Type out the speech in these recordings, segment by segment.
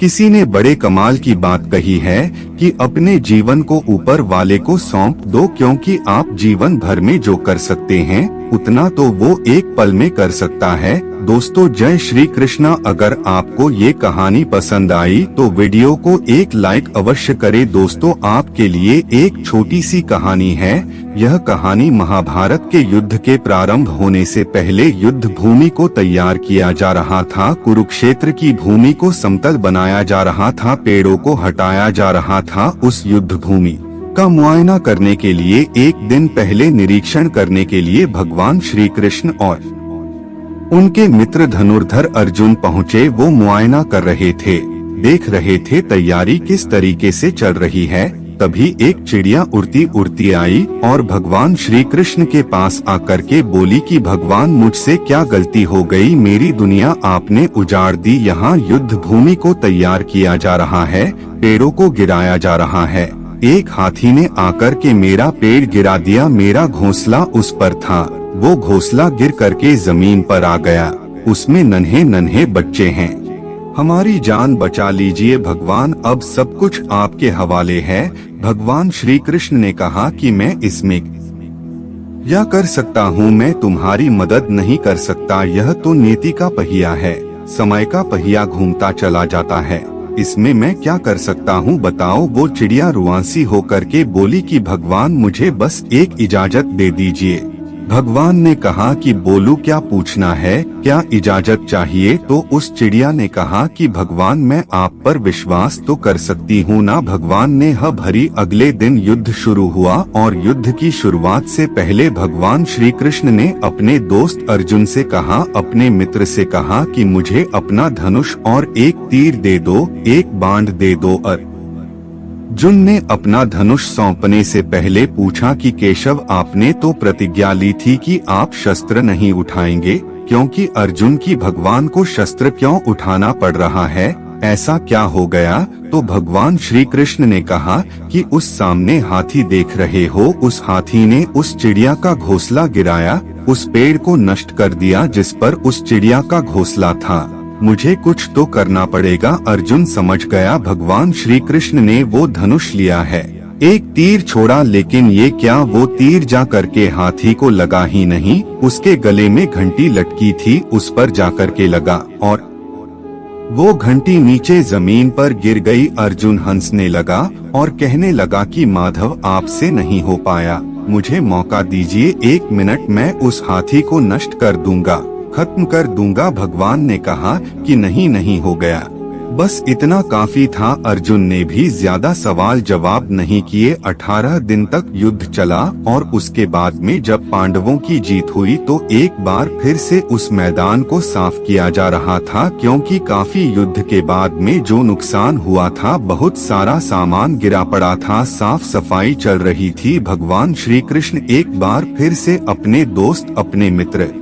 किसी ने बड़े कमाल की बात कही है कि अपने जीवन को ऊपर वाले को सौंप दो, क्योंकि आप जीवन भर में जो कर सकते हैं उतना तो वो एक पल में कर सकता है। दोस्तों, जय श्री कृष्णा। अगर आपको ये कहानी पसंद आई तो वीडियो को एक लाइक अवश्य करें। दोस्तों, आपके लिए एक छोटी सी कहानी है। यह कहानी महाभारत के युद्ध के प्रारंभ होने से पहले युद्ध भूमि को तैयार किया जा रहा था। कुरुक्षेत्र की भूमि को समतल बनाया जा रहा था, पेड़ों को हटाया जा रहा था। उस युद्ध भूमि का मुआयना करने के लिए एक दिन पहले निरीक्षण करने के लिए भगवान श्री कृष्ण और उनके मित्र धनुर्धर अर्जुन पहुँचे। वो मुआयना कर रहे थे, देख रहे थे तैयारी किस तरीके से चल रही है। तभी एक चिड़िया उड़ती उड़ती आई और भगवान श्री कृष्ण के पास आकर के बोली कि भगवान, मुझसे क्या गलती हो गई, मेरी दुनिया आपने उजाड़ दी। यहाँ युद्ध भूमि को तैयार किया जा रहा है, पेड़ों को गिराया जा रहा है। एक हाथी ने आकर के मेरा पेड़ गिरा दिया। मेरा घोंसला उस पर था, वो घोंसला गिर करके जमीन पर आ गया। उसमें नन्हे नन्हे बच्चे हैं। हमारी जान बचा लीजिए भगवान, अब सब कुछ आपके हवाले है। भगवान श्री कृष्ण ने कहा कि मैं इसमें क्या कर सकता हूँ, मैं तुम्हारी मदद नहीं कर सकता। यह तो नियति का पहिया है, समय का पहिया घूमता चला जाता है, इसमें मैं क्या कर सकता हूँ बताओ। वो चिड़िया रुआंसी होकर के बोली कि भगवान, मुझे बस एक इजाजत दे दीजिए। भगवान ने कहा कि बोलू, क्या पूछना है, क्या इजाजत चाहिए। तो उस चिड़िया ने कहा कि भगवान, मैं आप पर विश्वास तो कर सकती हूँ ना। भगवान ने भरी। अगले दिन युद्ध शुरू हुआ और युद्ध की शुरुआत से पहले भगवान श्री कृष्ण ने अपने दोस्त अर्जुन से कहा, अपने मित्र से कहा कि मुझे अपना धनुष और एक तीर दे दो, एक बाण दे दो। अर्जुन ने अपना धनुष सौंपने से पहले पूछा कि केशव, आपने तो प्रतिज्ञा ली थी कि आप शस्त्र नहीं उठाएंगे, क्योंकि अर्जुन की भगवान को शस्त्र क्यों उठाना पड़ रहा है, ऐसा क्या हो गया। तो भगवान श्री कृष्ण ने कहा कि उस सामने हाथी देख रहे हो, उस हाथी ने उस चिड़िया का घोंसला गिराया, उस पेड़ को नष्ट कर दिया जिस पर उस चिड़िया का घोंसला था। मुझे कुछ तो करना पड़ेगा। अर्जुन समझ गया भगवान श्री कृष्ण ने वो धनुष लिया है। एक तीर छोड़ा, लेकिन ये क्या, वो तीर जा करके हाथी को लगा ही नहीं, उसके गले में घंटी लटकी थी, उस पर जाकर के लगा और वो घंटी नीचे जमीन पर गिर गई। अर्जुन हंसने लगा और कहने लगा कि माधव, आपसे नहीं हो पाया, मुझे मौका दीजिए, 1 मिनट, मैं उस हाथी को नष्ट कर दूंगा, खत्म कर दूंगा। भगवान ने कहा कि नहीं हो गया, बस इतना काफी था। अर्जुन ने भी ज्यादा सवाल जवाब नहीं किए। 18 दिन तक युद्ध चला और उसके बाद में जब पांडवों की जीत हुई तो एक बार फिर से उस मैदान को साफ किया जा रहा था, क्योंकि काफी युद्ध के बाद में जो नुकसान हुआ था, बहुत सारा सामान गिरा पड़ा था, साफ सफाई चल रही थी। भगवान श्री कृष्ण एक बार फिर से अपने दोस्त, अपने मित्र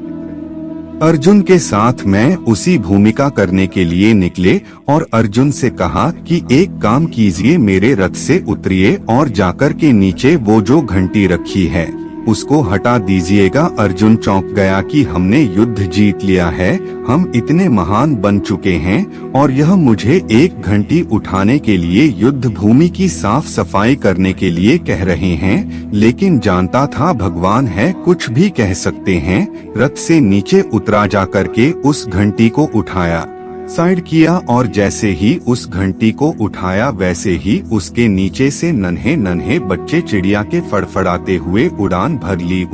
अर्जुन के साथ में उसी भूमिका करने के लिए निकले और अर्जुन से कहा कि एक काम कीजिए, मेरे रथ से उतरिए और जाकर के नीचे वो जो घंटी रखी है उसको हटा दीजिएगा। अर्जुन चौंक गया कि हमने युद्ध जीत लिया है, हम इतने महान बन चुके हैं और यह मुझे एक घंटी उठाने के लिए, युद्ध भूमि की साफ सफाई करने के लिए कह रहे हैं। लेकिन जानता था भगवान है, कुछ भी कह सकते हैं। रथ से नीचे उतरा, जाकर के उस घंटी को उठाया, साइड किया और जैसे ही उस घंटी को उठाया वैसे ही उसके नीचे से नन्हे नन्हे बच्चे चिड़िया के फड़फड़ाते हुए उड़ान भर ली,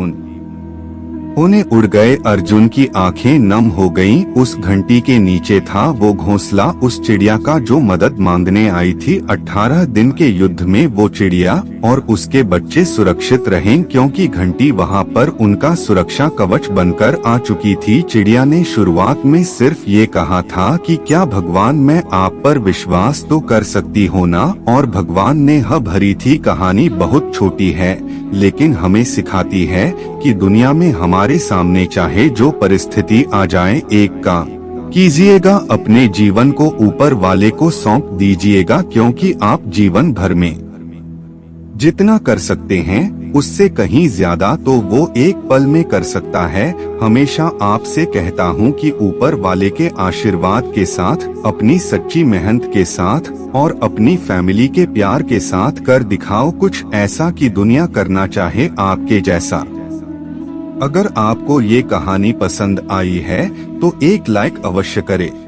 उन्हें उड़ गए। अर्जुन की आंखें नम हो गईं। उस घंटी के नीचे था वो घोंसला उस चिड़िया का जो मदद मांगने आई थी। 18 दिन के युद्ध में वो चिड़िया और उसके बच्चे सुरक्षित रहे, क्योंकि घंटी वहां पर उनका सुरक्षा कवच बनकर आ चुकी थी। चिड़िया ने शुरुआत में सिर्फ ये कहा था कि क्या भगवान, मैं आप पर विश्वास तो कर सकती हो ना, और भगवान ने भरी थी। कहानी बहुत छोटी है लेकिन हमें सिखाती है कि दुनिया में हमारे सामने चाहे जो परिस्थिति आ जाए, एक काम कीजिएगा, अपने जीवन को ऊपर वाले को सौंप दीजिएगा, क्योंकि आप जीवन भर में जितना कर सकते हैं उससे कहीं ज्यादा तो वो एक पल में कर सकता है। हमेशा आपसे कहता हूँ कि ऊपर वाले के आशीर्वाद के साथ, अपनी सच्ची मेहनत के साथ और अपनी फैमिली के प्यार के साथ कर दिखाओ कुछ ऐसा कि दुनिया करना चाहे आपके जैसा। अगर आपको ये कहानी पसंद आई है तो एक लाइक अवश्य करें।